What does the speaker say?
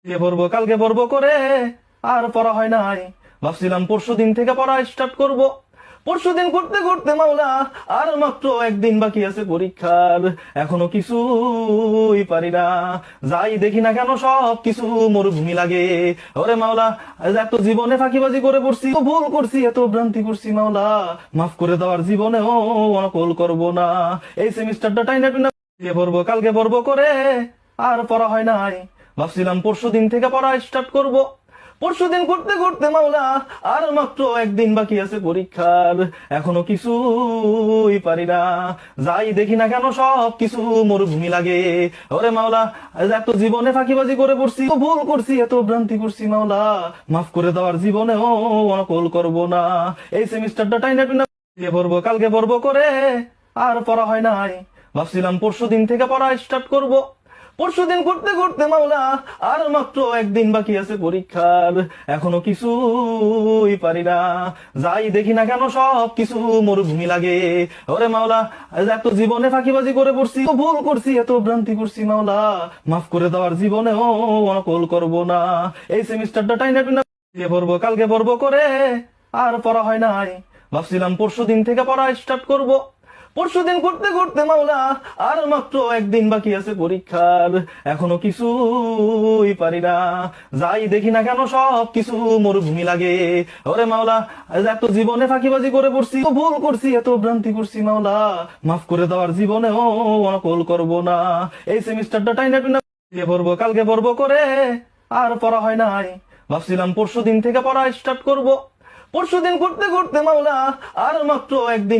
যে পড়বো কালকে পড়বো করে আর পড়া হয় নাই। ভাবছিলাম পরশু দিন থেকে পড়া স্টার্ট করব। পরশু দিন করতে করতে মাওলা আর মাত্র একদিন বাকি আছে পরীক্ষার, এখনো কিছুই পারি না। যাই দেখি না কেন সব কিছু মরুভূমি লাগে। ওরে মাওলা, এত জীবনে ফাঁকিবাজি করে পড়ছি, এত ভুল করছি, এত ভ্রান্তি করছি, মাওলা মাফ করে দেওয়ার জীবনেও অনকল করব না। এই সেমিস্টারটা টাইনা টুনা যে পড়বো কালকে পড়বো করে আর পড়া হয় নাই। ভাবছিলাম পরশু দিন থেকে পড়া স্টার্ট করব। পরশু দিন করতে করতে মাওলা আর মাত্র একদিন বাকি আছে পরীক্ষার, এখনো কিছুই পারি না। যাই দেখি না কেন সব কিছু মরুভূমি লাগে। ওরে মাওলা, এত জীবনে ফাঁকিবাজি করে পড়ছি, এত ভুল করছি, এত ভ্রান্তি করছি, মাওলা মাফ করে দেওয়ার জীবনেও অনকল করব না। এই সেমিস্টারটা টাইনা টুনা যে পড়বো কালকে পড়বো করে আর পড়া হয় নাই। ভাবছিলাম পরশু দিন থেকে পড়া স্টার্ট করব। পরশু দিন করতে করতে মাওলা আর মাত্র একদিন বাকি আছে পরীক্ষার, এখনো কিছুই পারি না। যাই দেখি না কেন সব কিছু মরুভূমি লাগে। ওরে মাওলা, এত জীবনে ফাঁকিবাজি করে পড়ছি, এত ভুল করছি, এত ভ্রান্তি করছি, মাওলা মাফ করে দেওয়ার জীবনেও অনকল করব না। এই সেমিস্টারটা টাইনা টুনা যে পড়বো কালকে পড়বো করে আর পড়া হয় নাই। ভাবছিলাম পরশু দিন থেকে পড়া স্টার্ট করব। পরশু দিন করতে করতে মাওলা আর মাত্র একদিন বাকি আছে পরীক্ষার, এখনো কিছুই পারি না। যাই দেখি না কেন সব কিছু মরুভূমি লাগে। ওরে মাওলা, এত জীবনে ফাঁকিবাজি করে পড়ছি, এত ভুল করছি, এত ভ্রান্তি করছি, মাওলা মাফ করে দেওয়ার জীবনেও অনকল করব না। এই সেমিস্টারটা টাইনা টুনা যে পড়বো কালকে পড়বো করে আর পড়া হয় নাই। ভাবছিলাম পরশু দিন থেকে পড়া স্টার্ট করব। পরশু দিন করতে করতে মাওলা আর মাত্র একদিন